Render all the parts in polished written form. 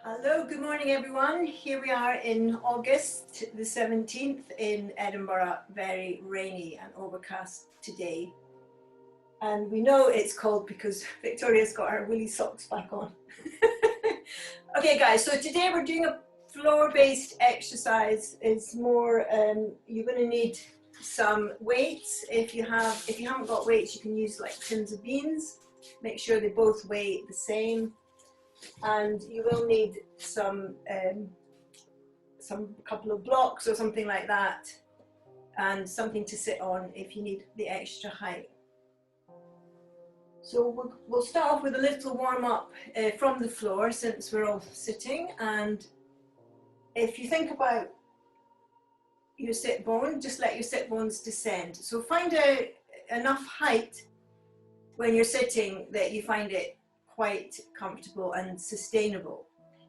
Hello, good morning everyone. Here we are in August the 17th in Edinburgh, very rainy and overcast today. And we know it's cold because Victoria's got her woolly socks back on. Okay guys, so today we're doing a floor-based exercise. It's more, you're going to need some weights. If you haven't got weights, you can use like tins of beans. Make sure they both weigh the same. And you will need some couple of blocks or something like that, and something to sit on if you need the extra height. So we'll start off with a little warm up from the floor, since we're all sitting. And if you think about your sit bone, just let your sit bones descend. So find enough height when you're sitting that you find it quite comfortable and sustainable.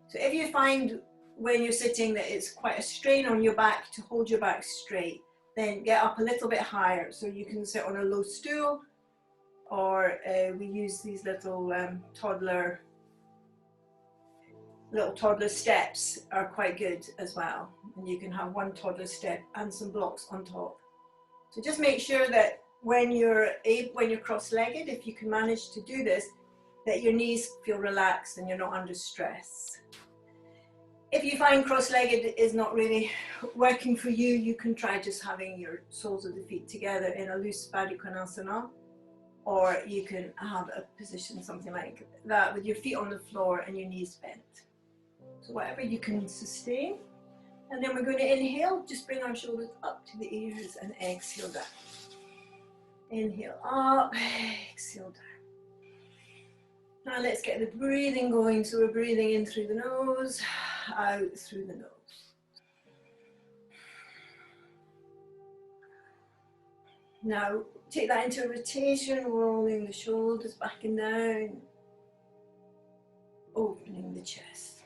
So if you find when you're sitting that it's quite a strain on your back to hold your back straight, then get up a little bit higher. So you can sit on a low stool, or we use these little toddler steps are quite good as well. And you can have one toddler step and some blocks on top. So just make sure that when you're cross-legged, if you can manage to do this, that your knees feel relaxed and you're not under stress. If you find cross-legged is not really working for you, you can try just having your soles of the feet together in a loose Baddha Konasana, or you can have a position something like that with your feet on the floor and your knees bent. So whatever you can sustain. And then we're going to inhale, just bring our shoulders up to the ears, and exhale down. Inhale up, exhale down. Now let's get the breathing going. So we're breathing in through the nose, out through the nose. Now take that into a rotation, rolling the shoulders back and down, opening the chest.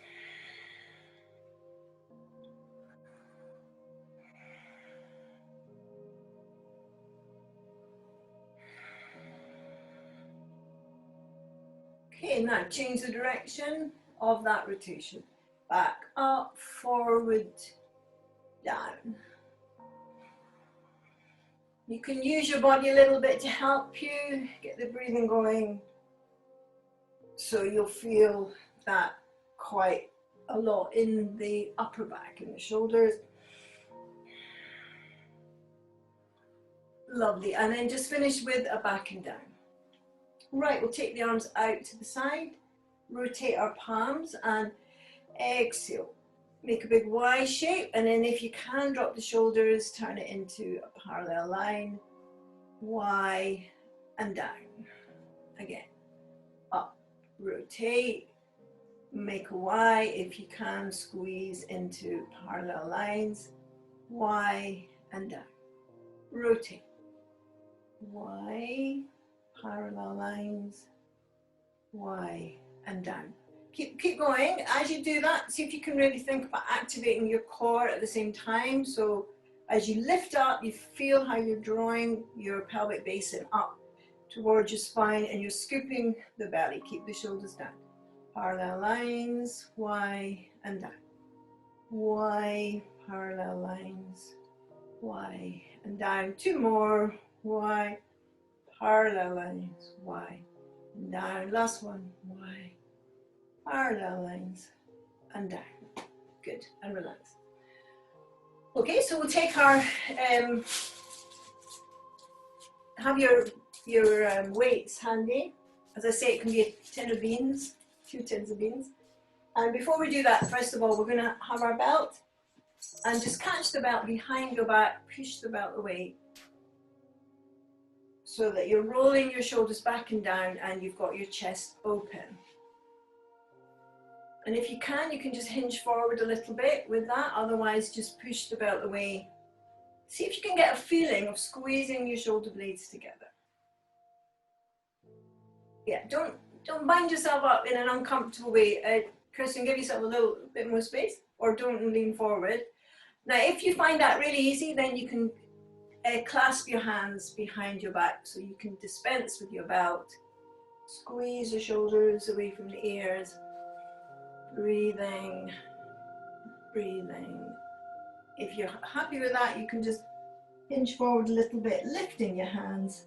Okay, now change the direction of that rotation. Back, up, forward, down. You can use your body a little bit to help you get the breathing going. So you'll feel that quite a lot in the upper back and the shoulders. Lovely. And then just finish with a back and down. Right, we'll take the arms out to the side, rotate our palms, and exhale. Make a big Y shape, and then if you can, drop the shoulders, turn it into a parallel line. Y and down. Again, up, rotate, make a Y. If you can, squeeze into parallel lines. Y and down. Rotate. Y, parallel lines, Y and down. Keep going. As you do that, see if you can really think about activating your core at the same time. So as you lift up, you feel how you're drawing your pelvic basin up towards your spine, and you're scooping the belly. Keep the shoulders down. Parallel lines, Y and down. Y, parallel lines, Y and down. Two more. Y, parallel lines, Y and down. Last one. Y, parallel lines and down. Good, and relax. Okay, so we'll take our have your weights handy. As I say, it can be a tin of beans, 2 tins of beans. And before we do that, first of all, we're going to have our belt, and just catch the belt behind your back, push the belt away, so that you're rolling your shoulders back and down and you've got your chest open. And if you can just hinge forward a little bit with that, otherwise just push the belt away. See if you can get a feeling of squeezing your shoulder blades together. Yeah, don't bind yourself up in an uncomfortable way. Kirsten, give yourself a little bit more space, or don't lean forward. Now, if you find that really easy, then you can clasp your hands behind your back, so you can dispense with your belt. Squeeze your shoulders away from the ears. Breathing, breathing. If you're happy with that, you can just hinge forward a little bit, lifting your hands.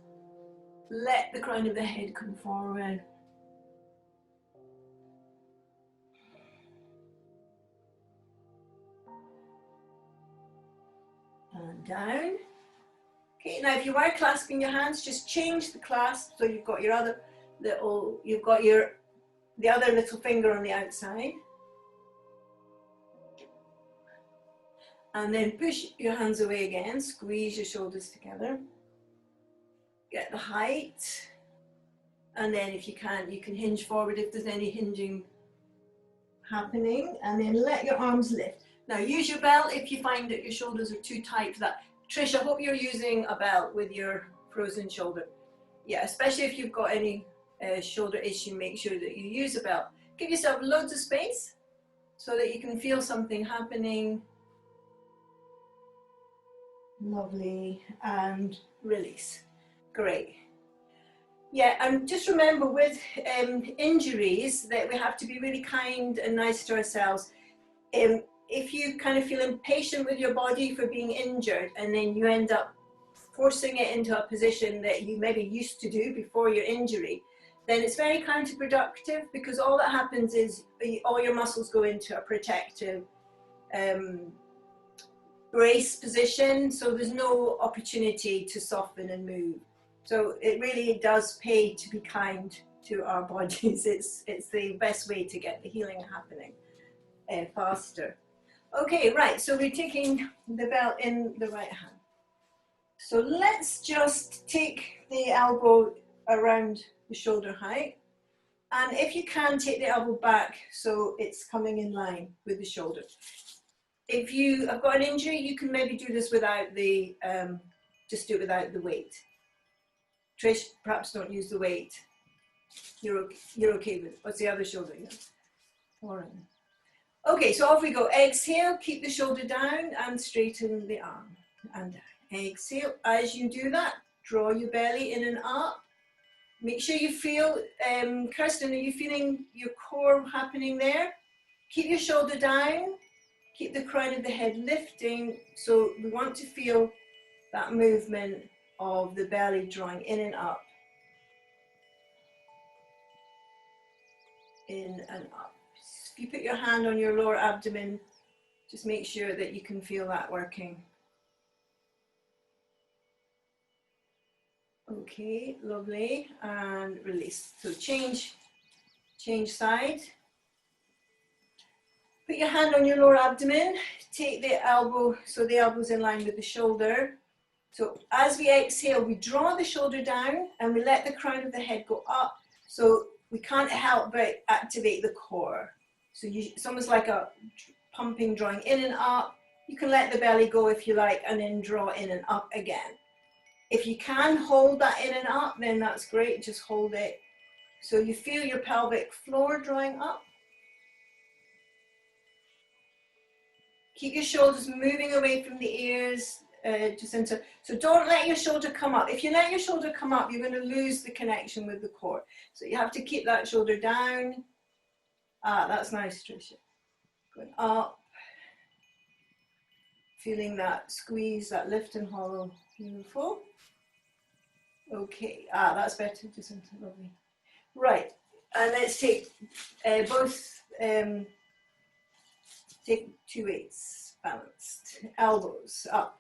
Let the crown of the head come forward. And down. Okay, now if you are clasping your hands, just change the clasp so you've got your other little, the other little finger on the outside. And then push your hands away again, squeeze your shoulders together. Get the height. And then if you can hinge forward if there's any hinging happening. And then let your arms lift. Now use your belt if you find that your shoulders are too tight for that. Trish, I hope you're using a belt with your frozen shoulder. Yeah, especially if you've got any shoulder issue, make sure that you use a belt. Give yourself loads of space so that you can feel something happening. Lovely, and release. Great. Yeah, and just remember with injuries that we have to be really kind and nice to ourselves. If you kind of feel impatient with your body for being injured and then you end up forcing it into a position that you maybe used to do before your injury, then it's very counterproductive, because all that happens is all your muscles go into a protective brace position, so there's no opportunity to soften and move. So it really does pay to be kind to our bodies. It's the best way to get the healing happening faster. Okay, right, so we're taking the belt in the right hand. So let's just take the elbow around the shoulder height. And if you can, take the elbow back so it's coming in line with the shoulder. If you have got an injury, you can maybe do this without the, just do it without the weight. Trish, perhaps don't use the weight. You're okay with, what's the other shoulder? Yeah. All right. Okay, so off we go. Exhale, keep the shoulder down and straighten the arm. And down. Exhale. As you do that, draw your belly in and up. Make sure you feel, Kirsten, are you feeling your core happening there? Keep your shoulder down. Keep the crown of the head lifting. So we want to feel that movement of the belly drawing in and up. In and up. If you put your hand on your lower abdomen, just make sure that you can feel that working. Okay, lovely, and release. So change side. Put your hand on your lower abdomen, take the elbow, so the elbow's in line with the shoulder. So as we exhale, we draw the shoulder down and we let the crown of the head go up. So we can't help but activate the core. So it's almost like a pumping, drawing in and up. You can let the belly go if you like, and then draw in and up again. If you can hold that in and up, then that's great, just hold it. So you feel your pelvic floor drawing up. Keep your shoulders moving away from the ears, just into, so don't let your shoulder come up. If you let your shoulder come up, you're going to lose the connection with the core. So you have to keep that shoulder down. Ah, that's nice, Tricia. Going up. Feeling that squeeze, that lift and hollow. Beautiful. Okay, that's better, just into lovely. Right, and let's take take 2 weights, balanced, elbows up.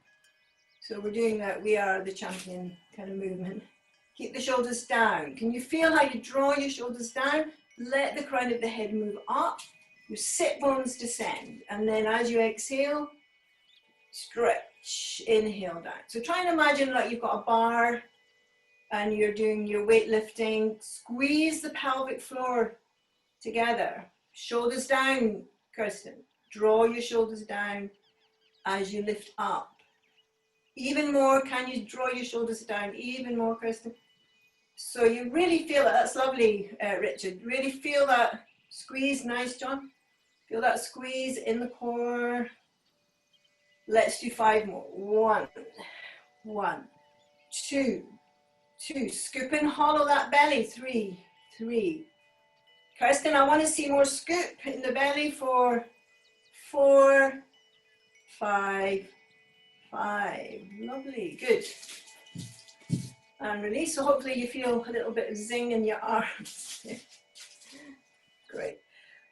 So we're doing that, we are the champion kind of movement. Keep the shoulders down. Can you feel how you draw your shoulders down? Let the crown of the head move up, your sit bones descend, and then as you exhale, stretch, inhale down. So try and imagine like you've got a bar and you're doing your weightlifting. Squeeze the pelvic floor together. Shoulders down, Kirsten. Draw your shoulders down as you lift up. Even more, can you draw your shoulders down? Even more, Kirsten. So you really feel it. That's lovely, Richard. Really feel that squeeze. Nice, John. Feel that squeeze in the core. Let's do 5 more. 1, 2. Scoop and hollow that belly. 3. Kirsten, I want to see more scoop in the belly for 4, 5, 5. Lovely, good. And release. So hopefully you feel a little bit of zing in your arms. Great.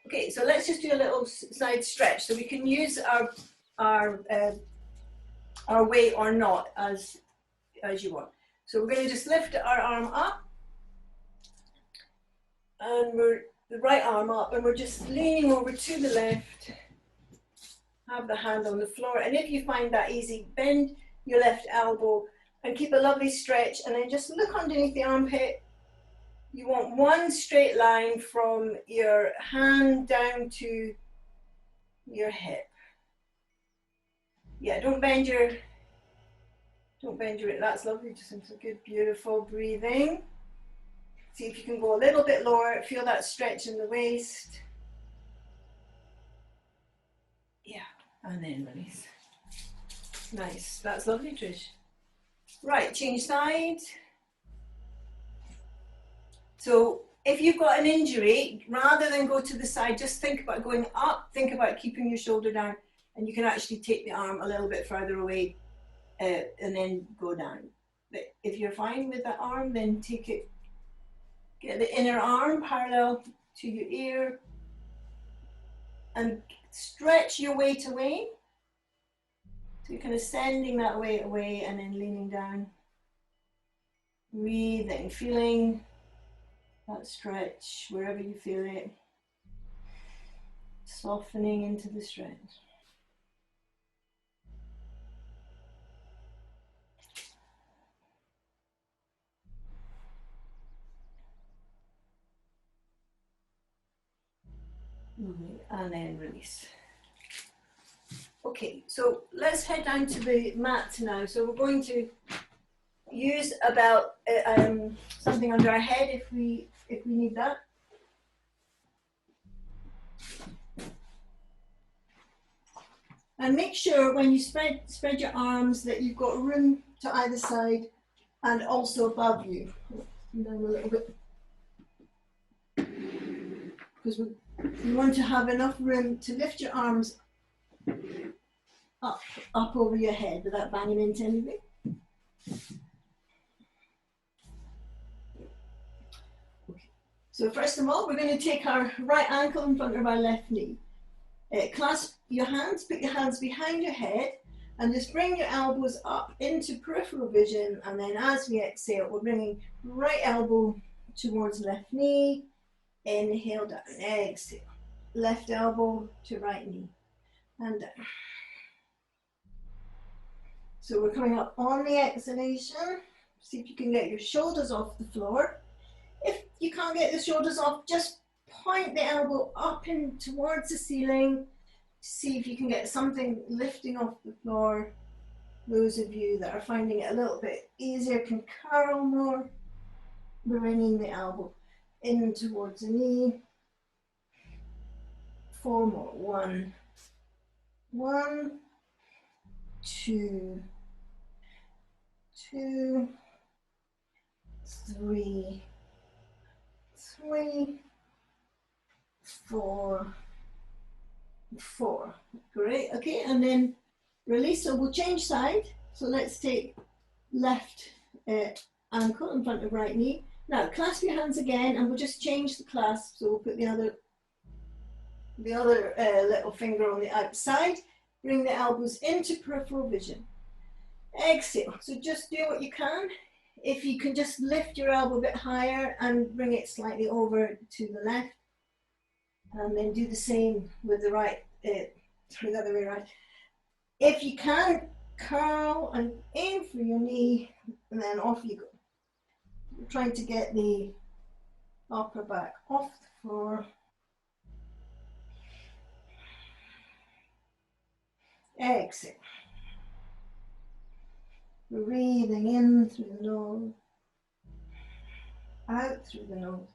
Okay, so let's just do a little side stretch. So we can use our weight or not as you want. So we're going to just lift our arm up, and we're the right arm up, and we're just leaning over to the left. Have the hand on the floor, and if you find that easy, bend your left elbow and keep a lovely stretch, and then just look underneath the armpit. You want one straight line from your hand down to your hip. Yeah, don't bend your, that's lovely, just some good, beautiful breathing. See if you can go a little bit lower, feel that stretch in the waist. Yeah, and then release. Nice, that's lovely, Trish. Right, change sides. So if you've got an injury, rather than go to the side, just think about going up, think about keeping your shoulder down, and you can actually take the arm a little bit further away and then go down. But if you're fine with that arm, then take it, get the inner arm parallel to your ear, and stretch your weight away. So you're kind of sending that weight away and then leaning down. Breathing, feeling that stretch wherever you feel it. Softening into the stretch. And then release. Okay, so let's head down to the mat now. So we're going to use about something under our head if we need that. And make sure when you spread your arms that you've got room to either side and also above you. Down a little bit. Because you want to have enough room to lift your arms up over your head without banging into anything. Okay. So first of all, we're going to take our right ankle in front of our left knee. Clasp your hands, put your hands behind your head, and just bring your elbows up into peripheral vision. And then as we exhale, we're bringing right elbow towards left knee. Inhale down, exhale. Left elbow to right knee, and down. So we're coming up on the exhalation. See if you can get your shoulders off the floor. If you can't get the shoulders off, just point the elbow up in towards the ceiling. See if you can get something lifting off the floor. Those of you that are finding it a little bit easier can curl more, bringing the elbow in towards the knee. 4 more. 1, 2, 2, 3, 4, 4. Great. Okay, and then release. So we'll change side. So let's take left ankle in front of right knee. Now clasp your hands again, and we'll just change the clasp. So we'll put the other little finger on the outside. Bring the elbows into peripheral vision. Exhale. So just do what you can. If you can just lift your elbow a bit higher and bring it slightly over to the left. And then do the same with the right, the other way around. If you can, curl and aim for your knee, and then off you go. We're trying to get the upper back off the floor. Exhale. Breathing in through the nose, out through the nose.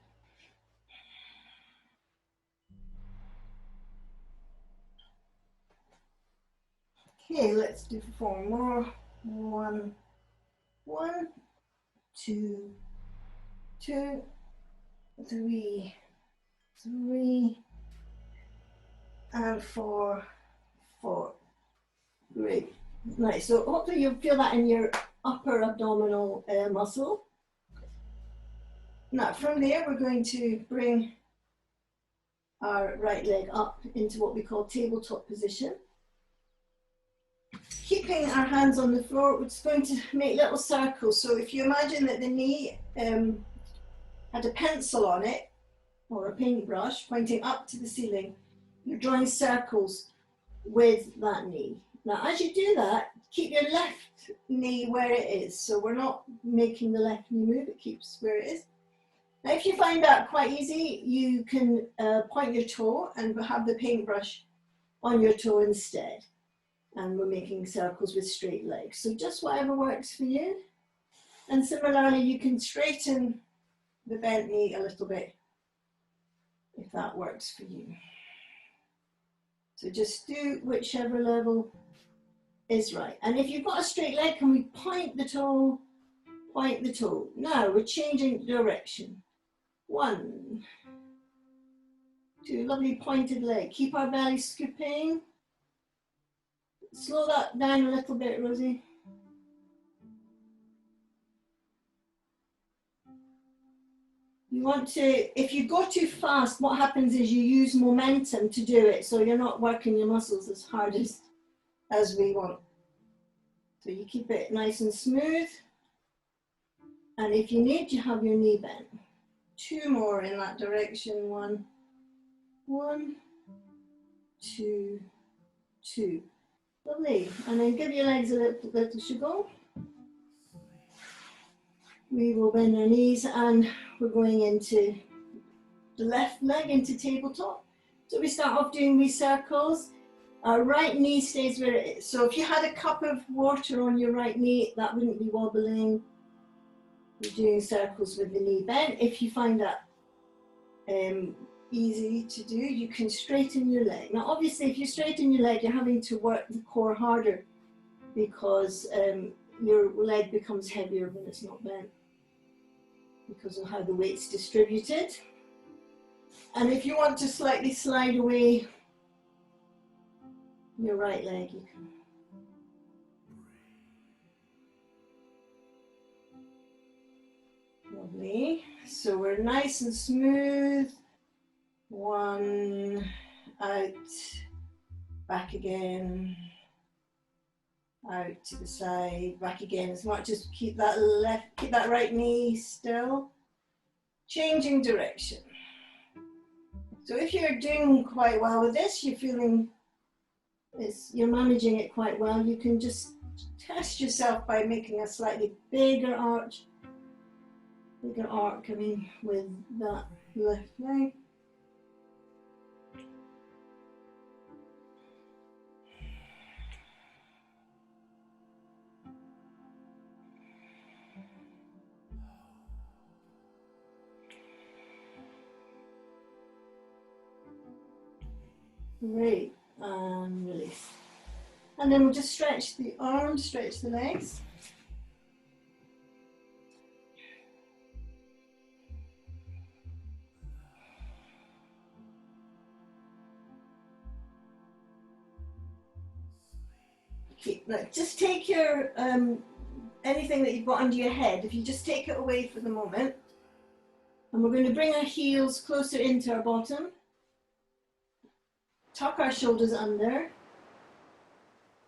Okay, let's do 4 more. 1, 2, 2, 3, 3, and 4, 4. Great. Right, so hopefully you'll feel that in your upper abdominal muscle. Now from there we're going to bring our right leg up into what we call tabletop position. Keeping our hands on the floor, we're just going to make little circles. So if you imagine that the knee had a pencil on it, or a paintbrush pointing up to the ceiling, you're drawing circles with that knee. Now as you do that, keep your left knee where it is. So we're not making the left knee move, it keeps where it is. Now if you find that quite easy, you can point your toe and have the paintbrush on your toe instead. And we're making circles with straight legs. So just whatever works for you. And similarly, you can straighten the bent knee a little bit if that works for you. So just do whichever level is right. And if you've got a straight leg, can we point the toe, point the toe. Now we're changing direction. 1, 2, lovely pointed leg. Keep our belly scooping. Slow that down a little bit, Rosie. You want to, if you go too fast, what happens is you use momentum to do it, so you're not working your muscles as hard as we want. So you keep it nice and smooth. And if you need, you have your knee bent. 2 more in that direction. 1, 1, 2, 2. Lovely. And then give your legs a little shiggle. We will bend our knees and we're going into the left leg into tabletop. So we start off doing these circles. Our right knee stays where it is. So if you had a cup of water on your right knee, that wouldn't be wobbling. We're doing circles with the knee bent. If you find that easy to do, you can straighten your leg. Now obviously if you straighten your leg, you're having to work the core harder because your leg becomes heavier when it's not bent because of how the weight's distributed. And if you want to slightly slide away your right leg, you can. Lovely. So we're nice and smooth. 1, out, back again, out to the side, back again. As much as keep that right knee still. Changing direction. So if you're doing quite well with this, you're managing it quite well, you can just test yourself by making a slightly bigger arc, I mean, with that left leg. Great, and release. And then we'll just stretch the arms, stretch the legs. Okay, now just take your, anything that you've got under your head, if you just take it away for the moment. And we're going to bring our heels closer into our bottom. Tuck our shoulders under.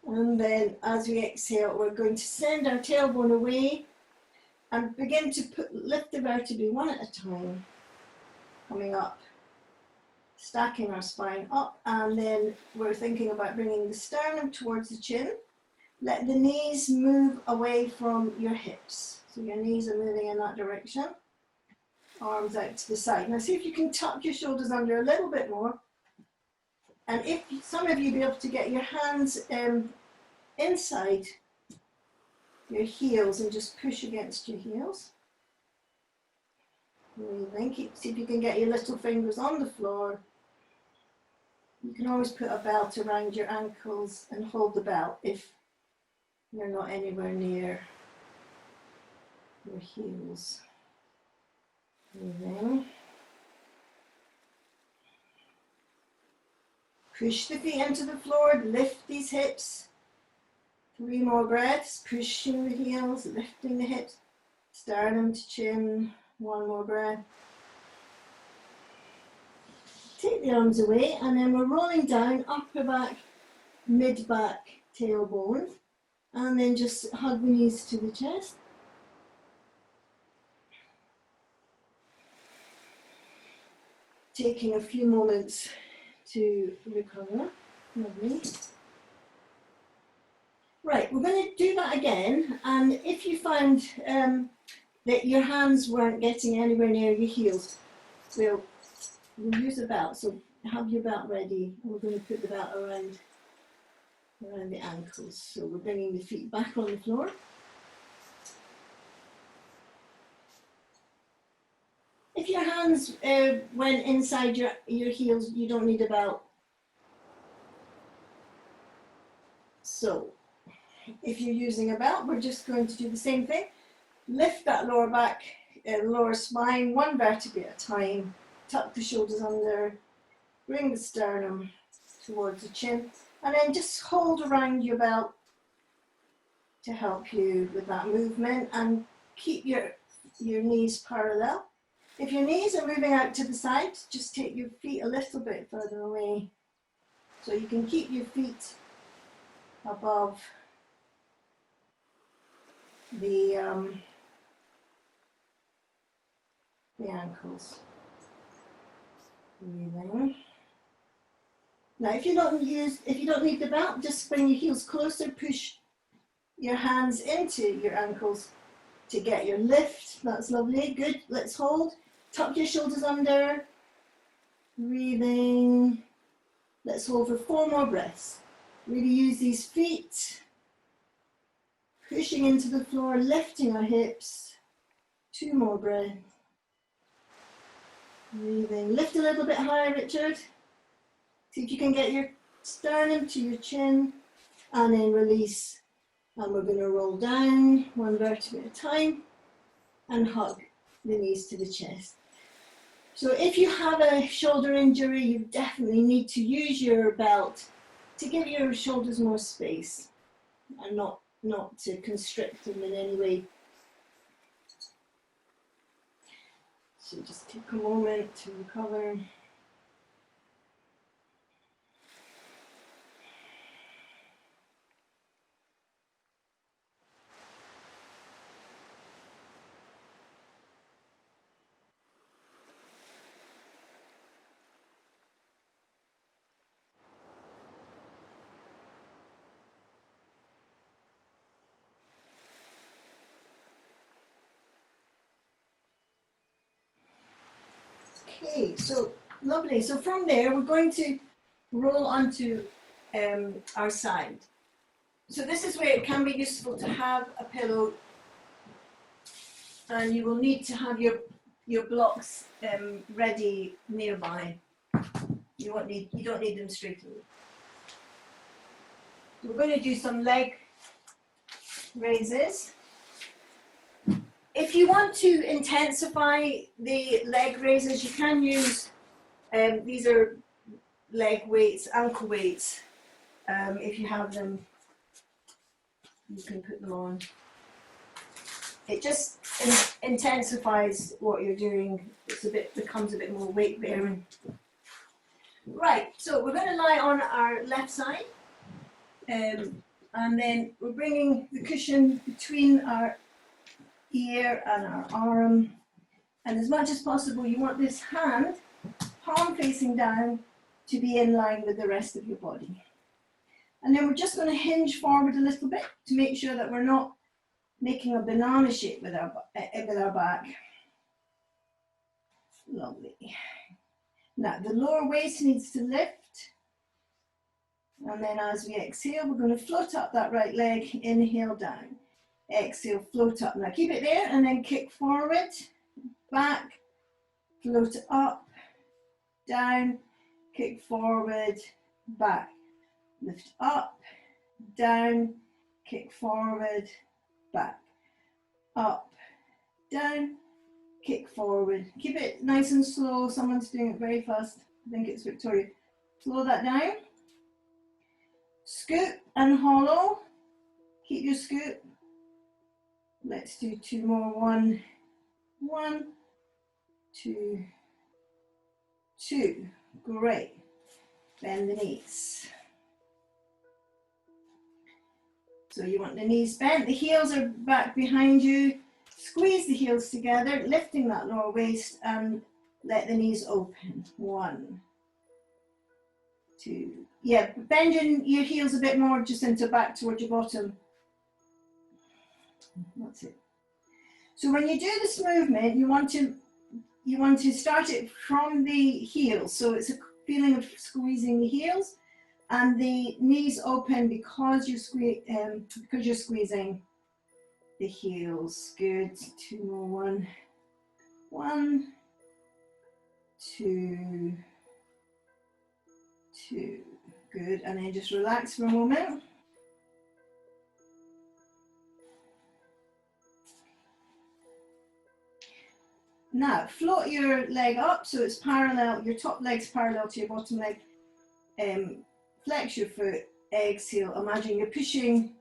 And then as we exhale, we're going to send our tailbone away and begin to lift the vertebrae one at a time, coming up, stacking our spine up, and then we're thinking about bringing the sternum towards the chin. Let the knees move away from your hips. So your knees are moving in that direction. Arms out to the side. Now see if you can tuck your shoulders under a little bit more. And if some of you be able to get your hands inside your heels and just push against your heels. Breathing. See if you can get your little fingers on the floor. You can always put a belt around your ankles and hold the belt if you're not anywhere near your heels. Breathing. Push the feet into the floor, lift these hips. 3 more breaths, pushing the heels, lifting the hips, sternum to chin. 1 more breath. Take the arms away, and then we're rolling down, upper back, mid back, tailbone, and then just hug the knees to the chest. Taking a few moments to recover. Lovely. Right, we're going to do that again, and if you found that your hands weren't getting anywhere near your heels, we'll use a belt, so have your belt ready. We're going to put the belt around the ankles, so we're bringing the feet back on the floor. If your hands went inside your heels, you don't need a belt. So if you're using a belt, we're just going to do the same thing. Lift that lower back, lower spine, 1 vertebrae at a time. Tuck the shoulders under, bring the sternum towards the chin, and then just hold around your belt to help you with that movement, and keep your knees parallel. If your knees are moving out to the side, just take your feet a little bit further away so you can keep your feet above the ankles. Breathing. Now, if you don't need the belt, just bring your heels closer, push your hands into your ankles to get your lift. That's lovely. Good. Let's hold. Tuck your shoulders under. Breathing. Let's hold for 4 more breaths. Really use these feet. Pushing into the floor, lifting our hips. 2 more breaths. Breathing. Lift a little bit higher, Richard. See if you can get your sternum to your chin, and then release. And we're going to roll down 1 vertebrae at a time and hug the knees to the chest. So if you have a shoulder injury, you definitely need to use your belt to give your shoulders more space and not to constrict them in any way. So just take a moment to recover. Okay, so lovely. So from there, we're going to roll onto our side. So this is where it can be useful to have a pillow, and you will need to have your blocks ready nearby. You don't need them straight away. So we're going to do some leg raises. If you want to intensify the leg raises, you can use, these are leg weights, ankle weights. If you have them, you can put them on. It just intensifies what you're doing. Becomes a bit more weight bearing. Right, so we're going to lie on our left side, and then we're bringing the cushion between our ear and our arm, and as much as possible you want this hand, palm facing down, to be in line with the rest of your body. And then we're just going to hinge forward a little bit to make sure that we're not making a banana shape with our back. Lovely. Now the lower waist needs to lift, and then as we exhale, we're going to float up that right leg. Inhale down, exhale, float up. Now keep it there, and then kick forward, back, float up, down, kick forward, back, lift up, down, kick forward, back, up, down, kick forward. Keep it nice and slow. Someone's doing it very fast. I think it's Victoria. Slow that down. Scoop and hollow. Keep your scoop. Let's do 2 more. 1, 1, 2, 2. Great. Bend the knees. So you want the knees bent, the heels are back behind you. Squeeze the heels together, lifting that lower waist, and let the knees open. 1, 2. Yeah, bend your heels a bit more just into back towards your bottom. That's it. So when you do this movement, you want to start it from the heels. So it's a feeling of squeezing the heels and the knees open because you're squeezing the heels. Good. 2 more. 1, 1, 2, 2. Good. And then just relax for a moment. Now, float your leg up so it's parallel, your top leg's parallel to your bottom leg. Flex your foot, exhale. Imagine you're pushing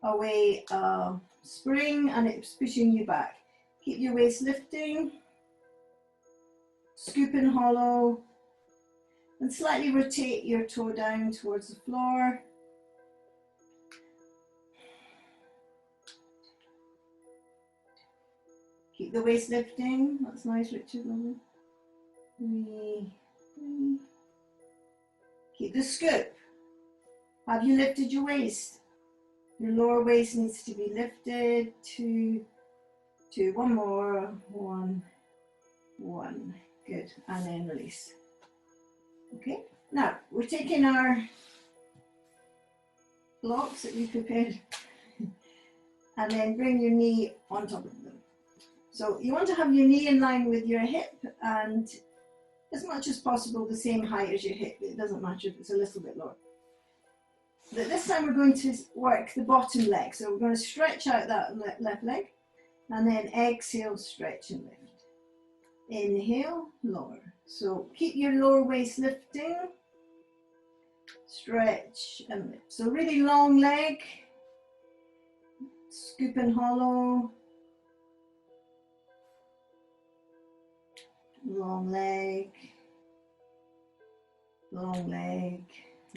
away a spring and it's pushing you back. Keep your waist lifting. Scoop and hollow. And slightly rotate your toe down towards the floor. Keep the waist lifting. That's nice, Richard. Lovely. 3, 3. Keep the scoop. Have you lifted your waist? Your lower waist needs to be lifted. 2, 2. 1 more. 1, 1. Good. And then release. Okay. Now we're taking our blocks that we prepared, and then bring your knee on top of them. So you want to have your knee in line with your hip and as much as possible the same height as your hip. It doesn't matter if it's a little bit lower. But this time we're going to work the bottom leg. So we're going to stretch out that left leg and then exhale, stretch and lift. Inhale, lower. So keep your lower waist lifting, stretch and lift. So really long leg, scoop and hollow. Long leg,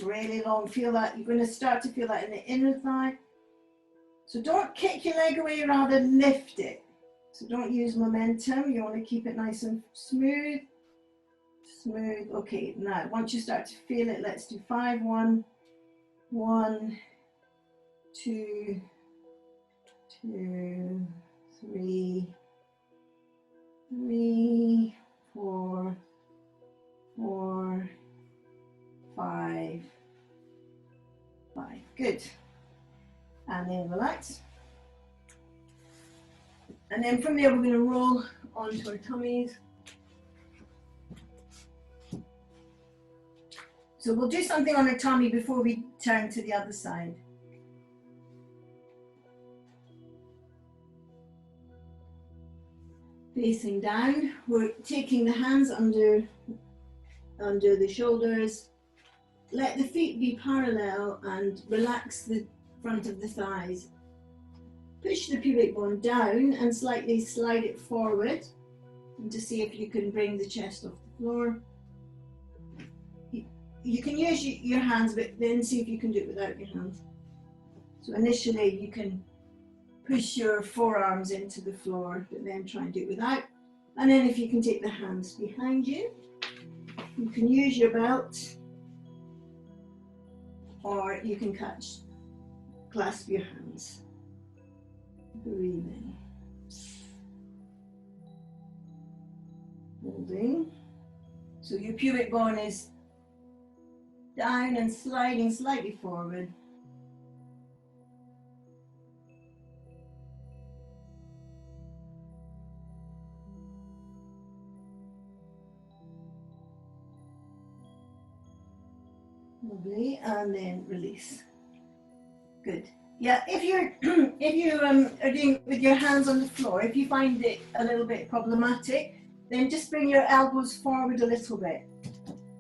really long. Feel that, you're going to start to feel that in the inner thigh. So don't kick your leg away, rather lift it. So don't use momentum, you want to keep it nice and smooth. Smooth. Okay, now once you start to feel it, let's do 5. 1, 1, 2, 2, 3, 3, 4, 4, 5, 5. Good. And then relax. And then from there we're going to roll onto our tummies. So we'll do something on our tummy before we turn to the other side. Facing down, we're taking the hands under the shoulders. Let the feet be parallel and relax the front of the thighs. Push the pubic bone down and slightly slide it forward, and to see if you can bring the chest off the floor. You can use your hands, but then see if you can do it without your hands. So initially you can push your forearms into the floor, but then try and do it without. And then if you can take the hands behind you, you can use your belt, or you can clasp your hands. Breathing. Holding. So your pubic bone is down and sliding slightly forward. Lovely, and then release. Good. Yeah, if you are doing it with your hands on the floor, if you find it a little bit problematic, then just bring your elbows forward a little bit,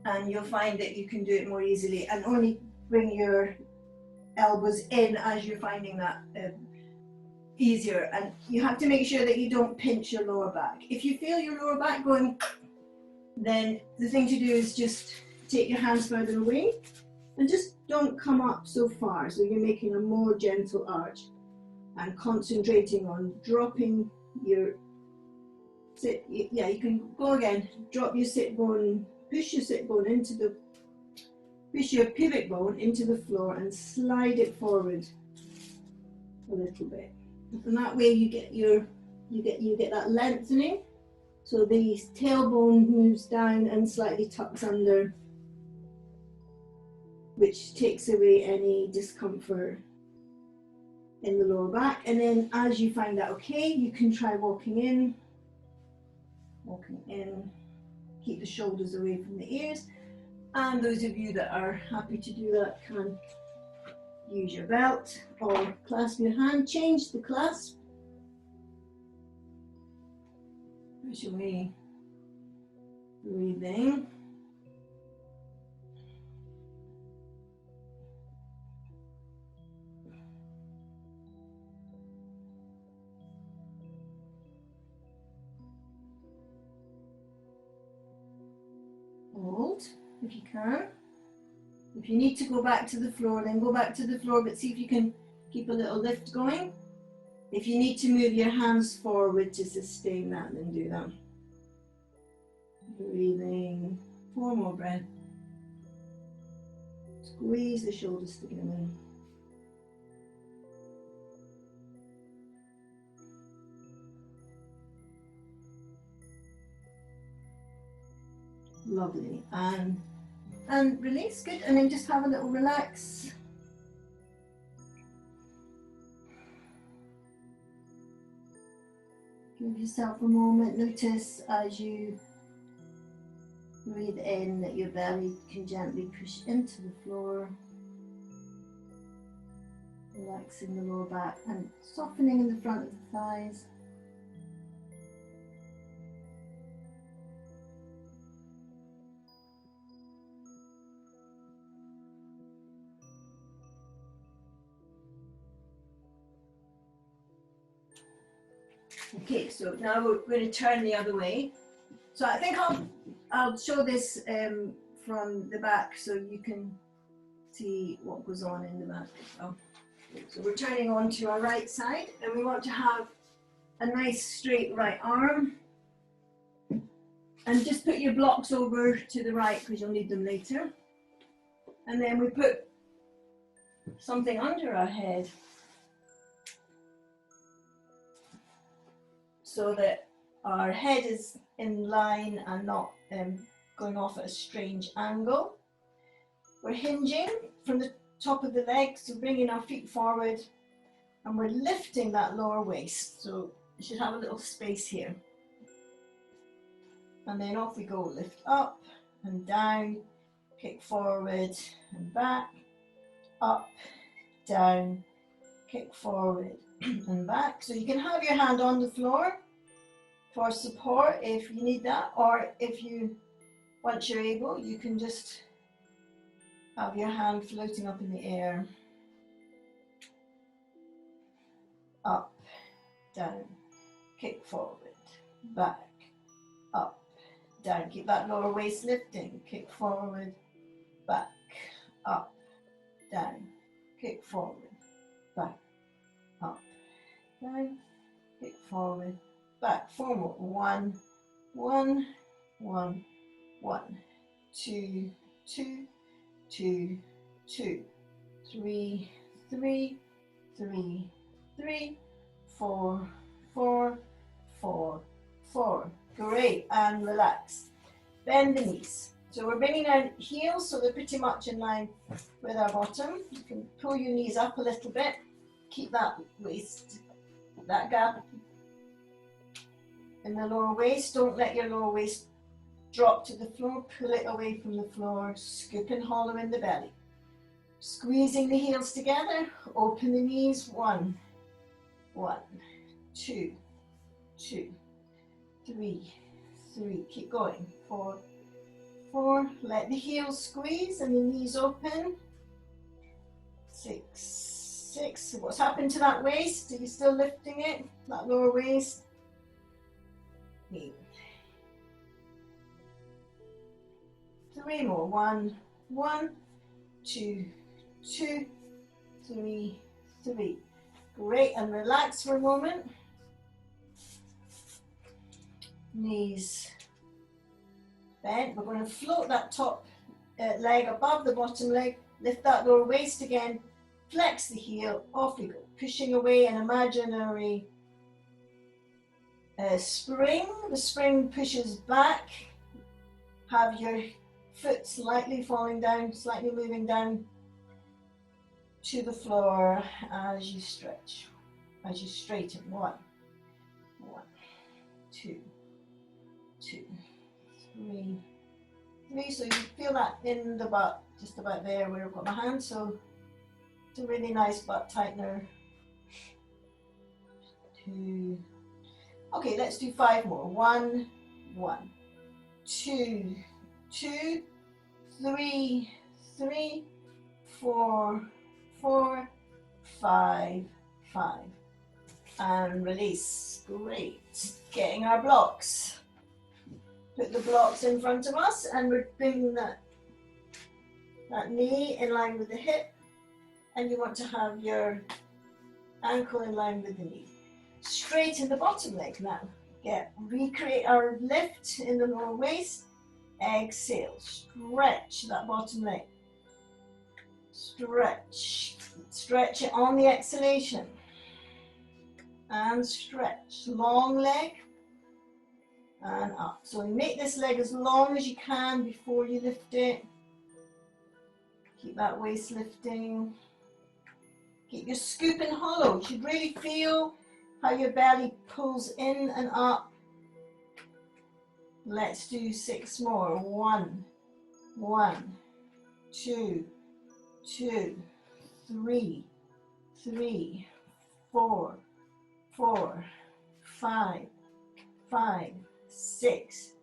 and you'll find that you can do it more easily. And only bring your elbows in as you're finding that easier, and you have to make sure that you don't pinch your lower back. If you feel your lower back going, then the thing to do is just take your hands further away and just don't come up so far, so you're making a more gentle arch and concentrating on dropping your sit. Yeah, you can go again. Drop your sit bone, push your sit bone into the, push your pivot bone into the floor and slide it forward a little bit. And that way you get your, you get that lengthening. So the tailbone moves down and slightly tucks under, which takes away any discomfort in the lower back. And then as you find that okay, you can try walking in, keep the shoulders away from the ears. And those of you that are happy to do that can use your belt or clasp your hand, change the clasp. Push away, breathing. Hold if you can. If you need to go back to the floor, then go back to the floor, but see if you can keep a little lift going. If you need to move your hands forward to sustain that, then do that. Breathing. 4 more breaths. Squeeze the shoulders together. Lovely. And release. Good. And then just have a little relax. Give yourself a moment. Notice as you breathe in that your belly can gently push into the floor, relaxing the lower back and softening in the front of the thighs. Okay, so now we're going to turn the other way. So I think I'll show this from the back so you can see what goes on in the back. Oh. So we're turning on to our right side, and we want to have a nice straight right arm. And just put your blocks over to the right because you'll need them later. And then we put something under our head, so that our head is in line and not going off at a strange angle. We're hinging from the top of the legs, so bringing our feet forward, and we're lifting that lower waist. So you should have a little space here. And then off we go, lift up and down, kick forward and back, up, down, kick forward and back. So you can have your hand on the floor for support if you need that, or if you, once you're able, you can just have your hand floating up in the air. Up, down, kick forward, back, up, down. Keep that lower waist lifting. Kick forward, back, up, down, kick forward, back, up, down, kick forward, back. 4 more. 1, 1, 1, 1, 2, 2, 2, 2, 3, 3, 3, 3, 4, 4, 4, 4. Great. And relax. Bend the knees. So we're bringing our heels so they're pretty much in line with our bottom. You can pull your knees up a little bit. Keep that waist, that gap in the lower waist. Don't let your lower waist drop to the floor. Pull it away from the floor. Scoop and hollow in the belly. Squeezing the heels together. Open the knees. 1, 1, 2, 2, 3, 3. Keep going. 4, 4. Let the heels squeeze and the knees open. 6. What's happened to that waist? Are you still lifting it? That lower waist? 8. 3 more. 1, 2, 2, 3, 3. Great, and relax for a moment. Knees bent. We're going to float that top leg above the bottom leg. Lift that lower waist again. Flex the heel. Off we go. Pushing away an imaginary spring. The spring pushes back. Have your foot slightly falling down, slightly moving down to the floor as you stretch, as you straighten. 1, 2, 2, 3, 3. So you feel that in the butt, just about there where I've got my hand. So it's a really nice butt tightener. 2. Okay, let's do 5 more. 1, 2, 2, 3, 3, 4, 4, 5, 5. And release. Great. Getting our blocks. Put the blocks in front of us and we're bringing that knee in line with the hip, and you want to have your ankle in line with the knee. Straighten the bottom leg now. Recreate our lift in the lower waist. Exhale. Stretch that bottom leg. Stretch. Stretch it on the exhalation. And stretch. Long leg. And up. So make this leg as long as you can before you lift it. Keep that waist lifting. Keep your scoop in hollow. You should really feel how your belly pulls in and up. Let's do 6 more. 1, 2, 2, 3, 3, 4, 4, 5, 5, 6,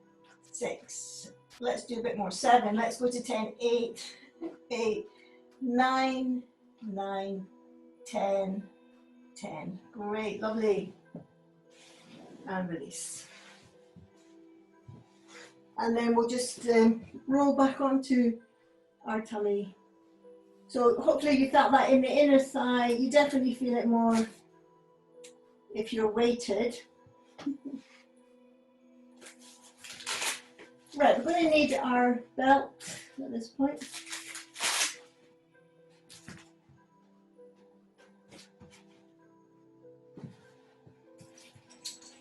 6. Let's do a bit more. 7. Let's go to 10. 8, 8, 9, 9, 10, 10. Great, lovely. And release. And then we'll just roll back onto our tummy. So hopefully you felt that in the inner thigh. You definitely feel it more if you're weighted. Right, we're going to need our belt at this point.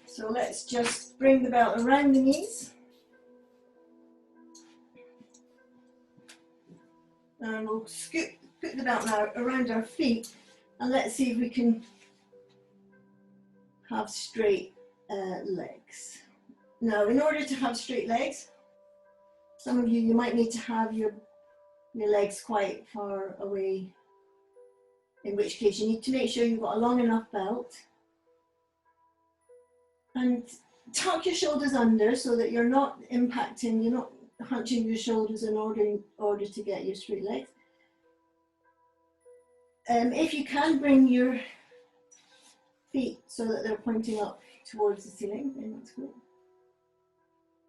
So let's just bring the belt around the knees. And we'll put the belt now around our feet, and let's see if we can have straight legs. Now, in order to have straight legs, some of you might need to have your legs quite far away, in which case you need to make sure you've got a long enough belt. And tuck your shoulders under so that you're not impacting, you're not hunching your shoulders in order to get your straight legs. If you can, bring your feet so that they're pointing up towards the ceiling, then that's good.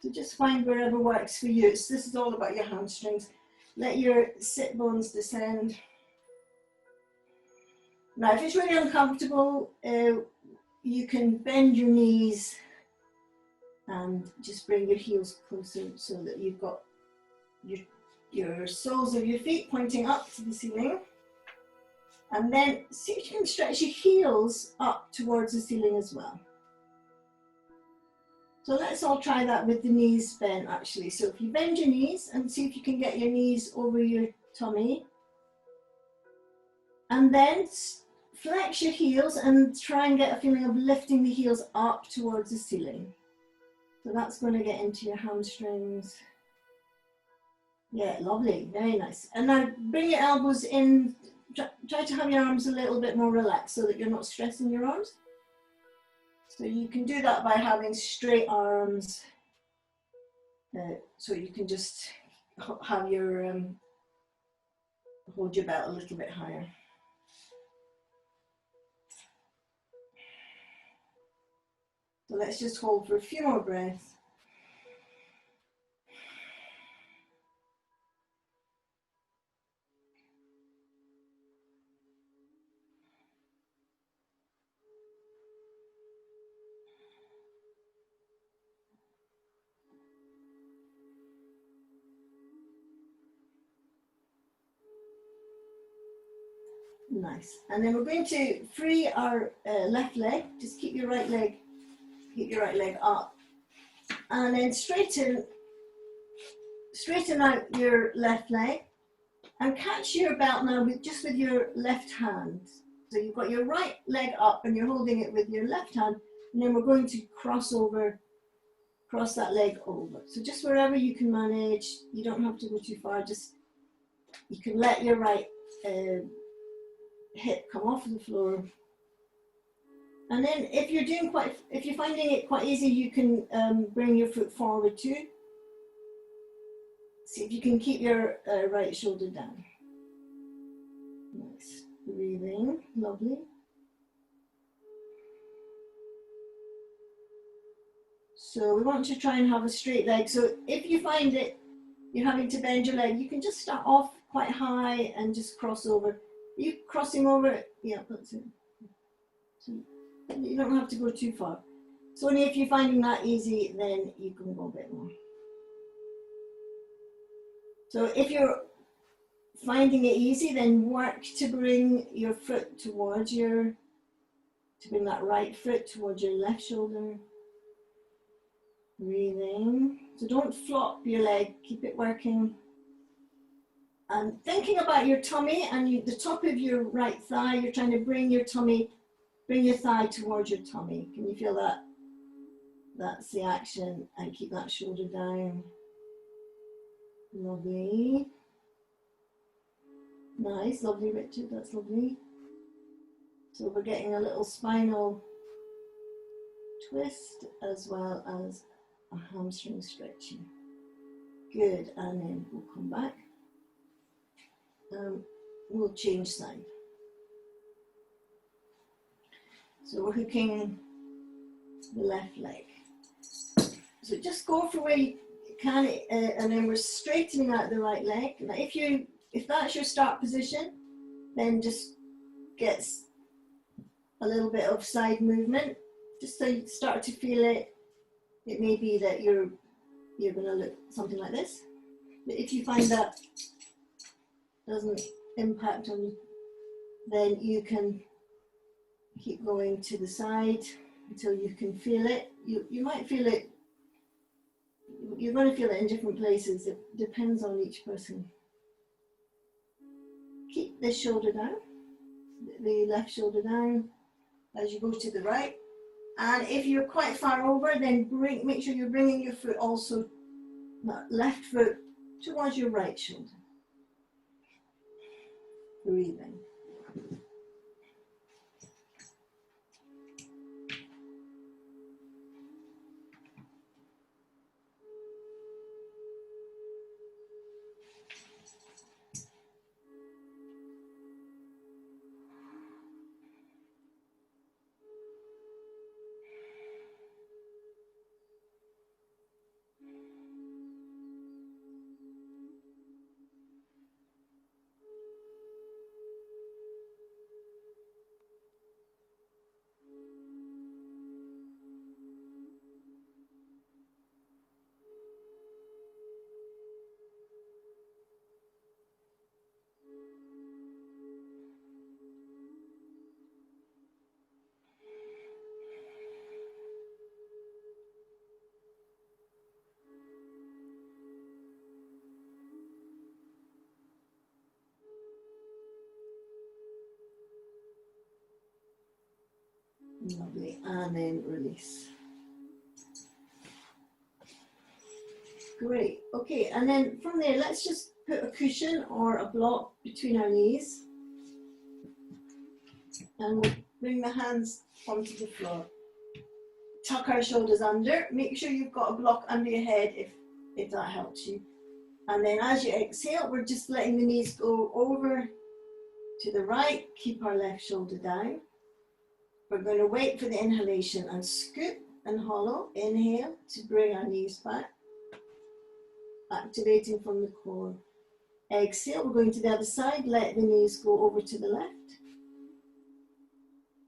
So just find wherever works for you. This is all about your hamstrings. Let your sit bones descend. Now, if it's really uncomfortable, you can bend your knees and just bring your heels closer so that you've got your soles of your feet pointing up to the ceiling. And then see if you can stretch your heels up towards the ceiling as well. So let's all try that with the knees bent actually. So if you bend your knees and see if you can get your knees over your tummy. And then flex your heels and try and get a feeling of lifting the heels up towards the ceiling. So that's going to get into your hamstrings. Yeah, lovely, very nice. And now bring your elbows in, try to have your arms a little bit more relaxed so that you're not stressing your arms. So you can do that by having straight arms. So you can just have your, hold your belt a little bit higher. So let's just hold for a few more breaths. Nice. And then we're going to free our left leg. Just keep your right leg up. And then straighten out your left leg and catch your belt now just with your left hand. So you've got your right leg up and you're holding it with your left hand, and then we're going to cross that leg over. So just wherever you can manage, you don't have to go too far, just you can let your right hip come off the floor. And then if you're finding it quite easy, you can bring your foot forward too. See if you can keep your right shoulder down. Nice. Breathing, lovely. So we want to try and have a straight leg. So if you find it, you're having to bend your leg, you can just start off quite high and just cross over. Are you crossing over? Yeah, that's it. So you don't have to go too far. So only if you're finding that easy, then you can go a bit more. So if you're finding it easy, then work to bring your foot towards to bring that right foot towards your left shoulder. Breathing. So don't flop your leg, keep it working. And thinking about your tummy and the top of your right thigh, you're trying to bring your thigh towards your tummy. Can you feel that? That's the action, and keep that shoulder down. Lovely. Nice, lovely, Richard, that's lovely. So we're getting a little spinal twist as well as a hamstring stretching. Good, and then we'll come back. We'll change side. So we're hooking the left leg. So just go for where you can, and then we're straightening out the right leg. Now if that's your start position, then just get a little bit of side movement, just so you start to feel it. It may be that you're going to look something like this. But if you find that doesn't impact on you, then you can keep going to the side until you can feel it. You might feel it, you're going to feel it in different places. It depends on each person. Keep this shoulder down, the left shoulder down as you go to the right. And if you're quite far over, then make sure you're bringing your foot also, that left foot towards your right shoulder. Breathing. Lovely, and then release. Great, okay, and then from there, let's just put a cushion or a block between our knees. And we'll bring the hands onto the floor. Tuck our shoulders under. Make sure you've got a block under your head if that helps you. And then as you exhale, we're just letting the knees go over to the right. Keep our left shoulder down. We're going to wait for the inhalation and scoop and hollow. Inhale to bring our knees back, activating from the core. Exhale, we're going to the other side. Let the knees go over to the left.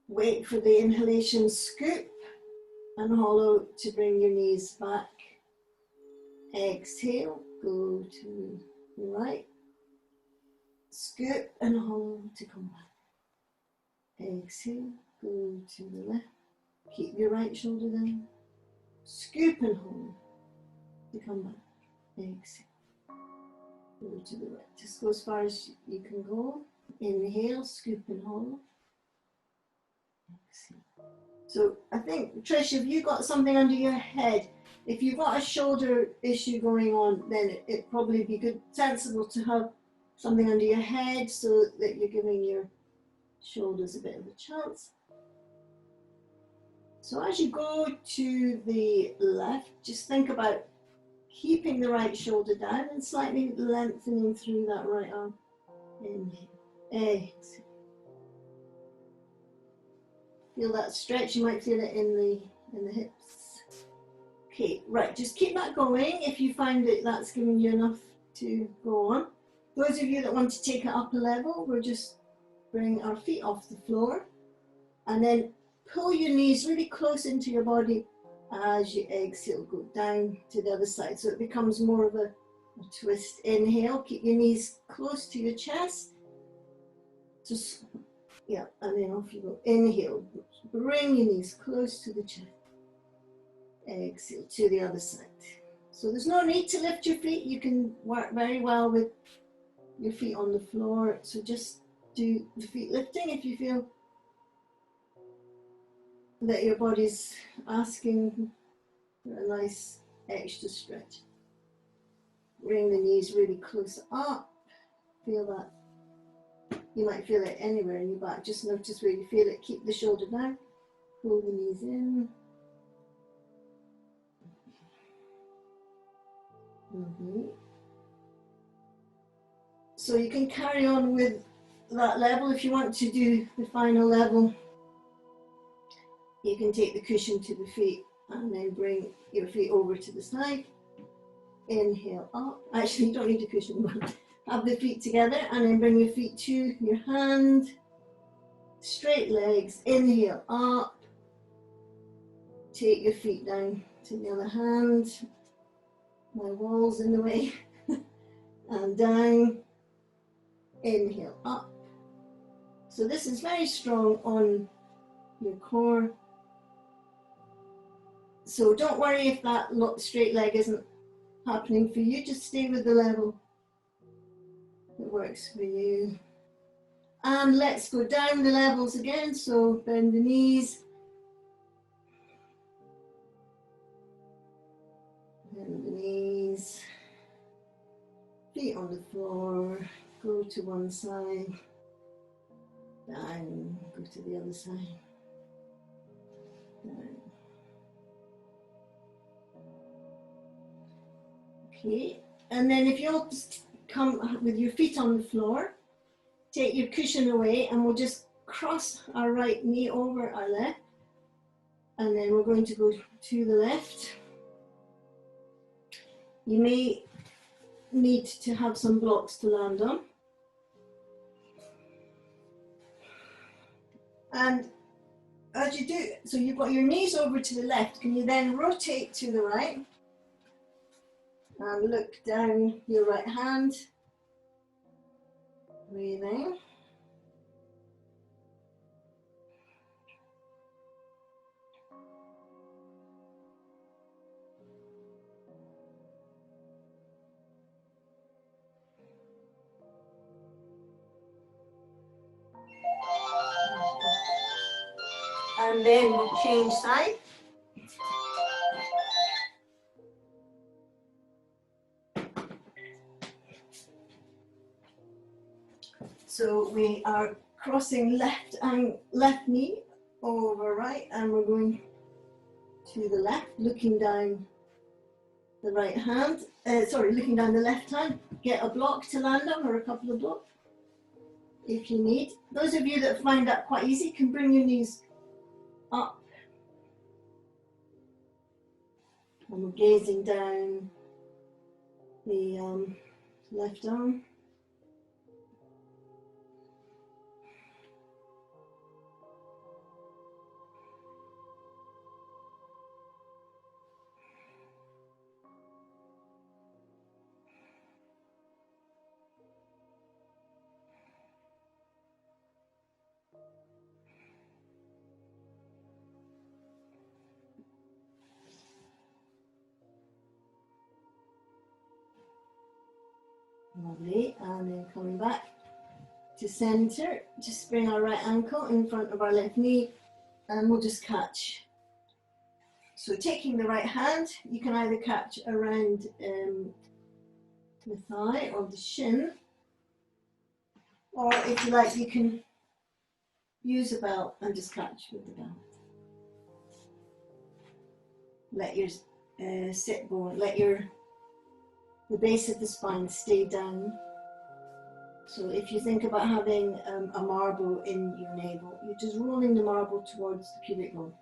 Wait for the inhalation, scoop and hollow to bring your knees back. Exhale, go to the right. Scoop and hollow to come back. Exhale, go to the left. Keep your right shoulder down. Scoop and hold to come back. Exhale. Go to the right. Just go as far as you can go. Inhale, scoop and hold. Exhale. So I think, Trish, if you've got something under your head, if you've got a shoulder issue going on, then it'd probably be good, sensible to have something under your head so that you're giving your shoulders a bit of a chance. So as you go to the left, just think about keeping the right shoulder down and slightly lengthening through that right arm. Inhale, exhale. Feel that stretch, you might feel it in the hips. Okay, right, just keep that going if you find that that's giving you enough to go on. Those of you that want to take it up a level, we'll just bring our feet off the floor and then pull your knees really close into your body as you exhale, go down to the other side. So it becomes more of a twist. Inhale, keep your knees close to your chest. Just, yeah, and then off you go. Inhale, bring your knees close to the chest. Exhale to the other side. So there's no need to lift your feet. You can work very well with your feet on the floor. So just do the feet lifting if you feel that your body's asking for a nice extra stretch. Bring the knees really close up. Feel that. You might feel it anywhere in your back. Just notice where you feel it. Keep the shoulder down. Pull the knees in. So you can carry on with that level. If you want to do the final level, you can take the cushion to the feet and then bring your feet over to the side. Inhale up. Actually, you don't need a cushion, but have the feet together and then bring your feet to your hand. Straight legs. Inhale up. Take your feet down to the other hand. My wall's in the way. And down. Inhale up. So this is very strong on your core. So don't worry if that straight leg isn't happening for you. Just stay with the level that works for you. And let's go down the levels again. So bend the knees. Bend the knees. Feet on the floor. Go to one side. Down. Go to the other side. Down. Okay, and then if you'll just come with your feet on the floor, take your cushion away and we'll just cross our right knee over our left. And then we're going to go to the left. You may need to have some blocks to land on. And as you do, so you've got your knees over to the left, can you then rotate to the right? And look down your right hand. Breathing. And then we'll change side. So we are crossing left knee over right, and we're going to the left, looking down the right hand. Looking down the left hand. Get a block to land on, or a couple of blocks, if you need. Those of you that find that quite easy can bring your knees up And we're gazing down the left arm. Lovely, and then coming back to centre, just bring our right ankle in front of our left knee and we'll just catch. So taking the right hand, you can either catch around the thigh or the shin, or if you like you can use a belt and just catch with the belt. Let your sit bone, let the base of the spine stay down. So if you think about having a marble in your navel, you're just rolling the marble towards the pubic bone.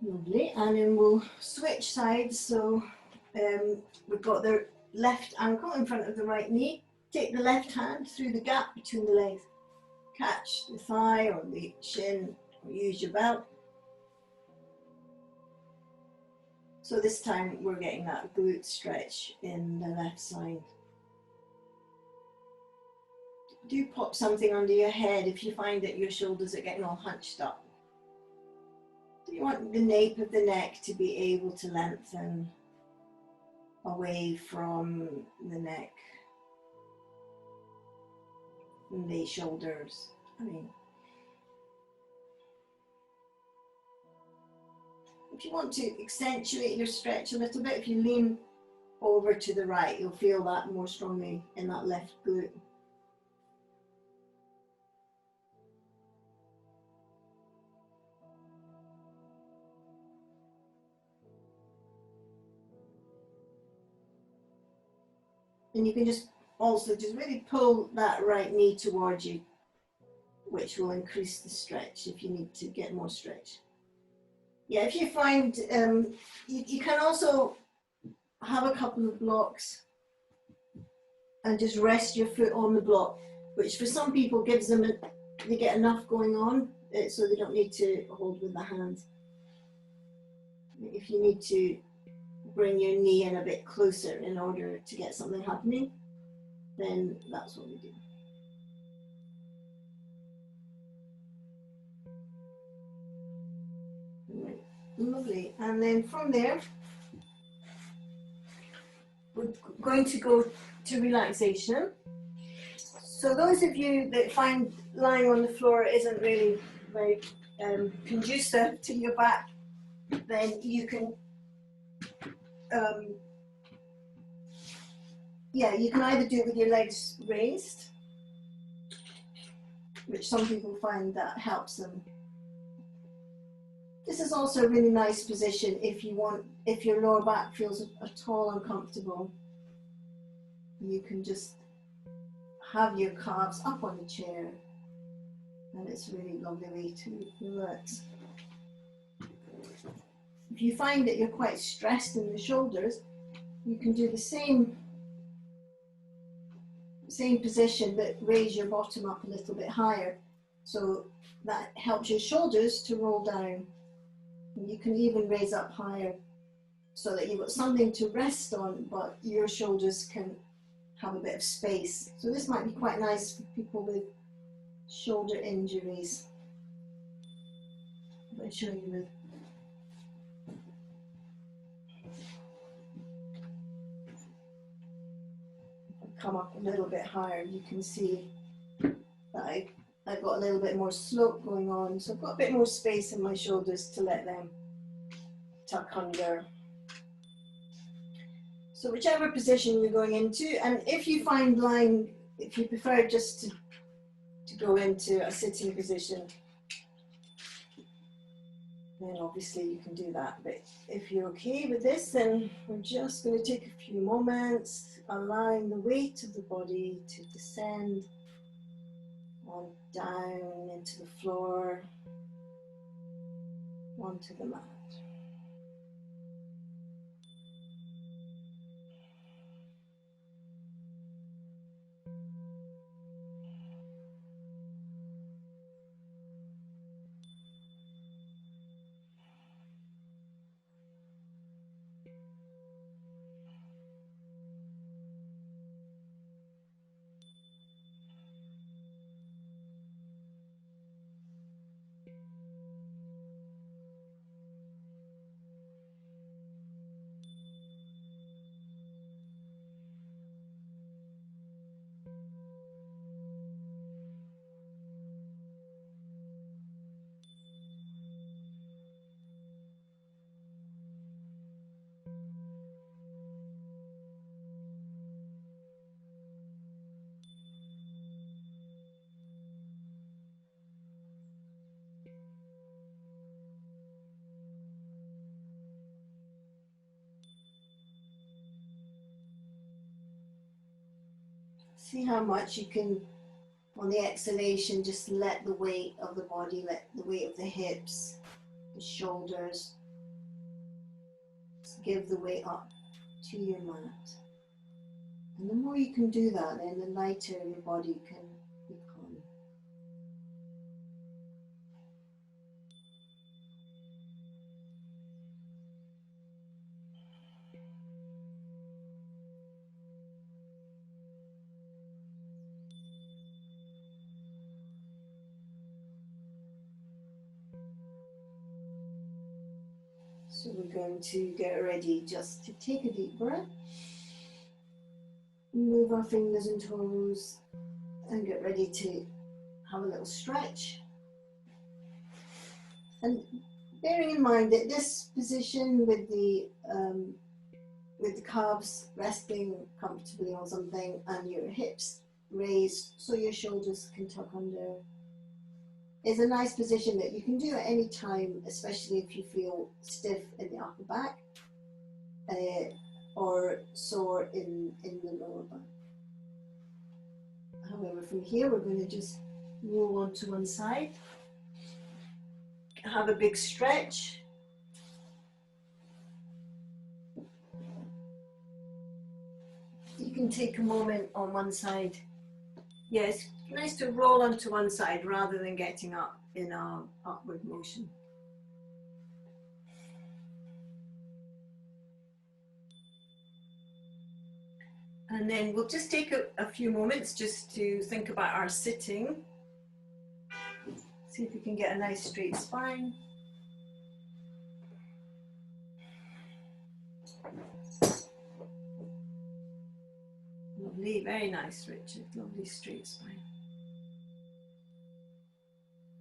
Lovely, and then we'll switch sides. So we've got the left ankle in front of the right knee. Take the left hand through the gap between the legs. Catch the thigh or the shin, or use your belt. So this time we're getting that glute stretch in the left side. Do pop something under your head if you find that your shoulders are getting all hunched up. You want the nape of the neck to be able to lengthen away from the neck and the shoulders. If you want to accentuate your stretch a little bit, if you lean over to the right, you'll feel that more strongly in that left glute. And you can just also just really pull that right knee towards you, which will increase the stretch if you need to get more stretch. Yeah, if you find, you can also have a couple of blocks and just rest your foot on the block, which for some people gives them, they get enough going on, so they don't need to hold with the hands. If you need to bring your knee in a bit closer in order to get something happening, then that's what we do. Right. Lovely, and then from there we're going to go to relaxation. So those of you that find lying on the floor isn't really very conducive to your back, then you can you can either do it with your legs raised, which some people find that helps them. This is also a really nice position if your lower back feels at all uncomfortable. You can just have your calves up on the chair, and it's a really lovely way to relax. If you find that you're quite stressed in the shoulders, you can do the same position, but raise your bottom up a little bit higher. So that helps your shoulders to roll down. And you can even raise up higher so that you've got something to rest on, but your shoulders can have a bit of space. So this might be quite nice for people with shoulder injuries. I'll show you with. Come up a little bit higher, you can see that I I've got a little bit more slope going on, so I've got a bit more space in my shoulders to let them tuck under. So whichever position you're going into, and if you find lying, if you prefer just to go into a sitting position, then obviously you can do that. But if you're okay with this, then we're just going to take a few moments, allowing the weight of the body to descend on down into the floor, onto the mat. See how much you can, on the exhalation, just let the weight of the body, let the weight of the hips, the shoulders, just give the weight up to your mat. And the more you can do that, then the lighter your body can become. So we're going to get ready just to take a deep breath, move our fingers and toes, and get ready to have a little stretch. And bearing in mind that this position with the calves resting comfortably on something and your hips raised so your shoulders can tuck under, is a nice position that you can do at any time, especially if you feel stiff in the upper back or sore in the lower back. However, from here we're going to just roll onto one side, have a big stretch. You can take a moment on one side. Yes, nice to roll onto one side rather than getting up in an upward motion. And then we'll just take a few moments just to think about our sitting. See if we can get a nice straight spine. Lovely, very nice, Richard. Lovely straight spine.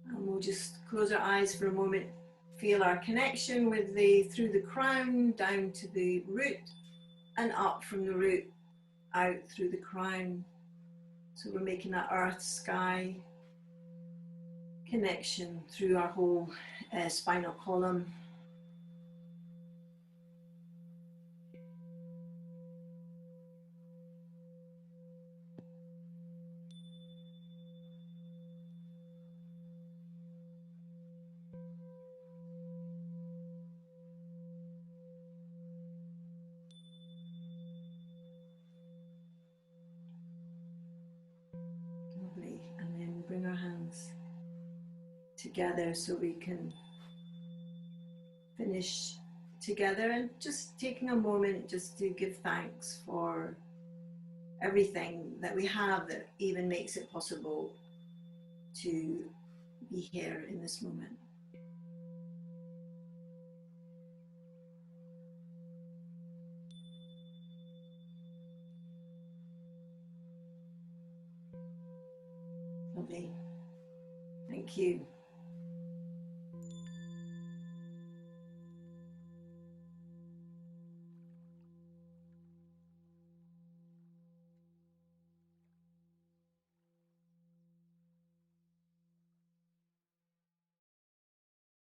And we'll just close our eyes for a moment. Feel our connection with through the crown down to the root and up from the root out through the crown. So we're making that earth sky connection through our whole spinal column. Lovely. And then bring our hands together so we can finish together, and just taking a moment just to give thanks for everything that we have that even makes it possible to be here in this moment. Lovely. Thank you.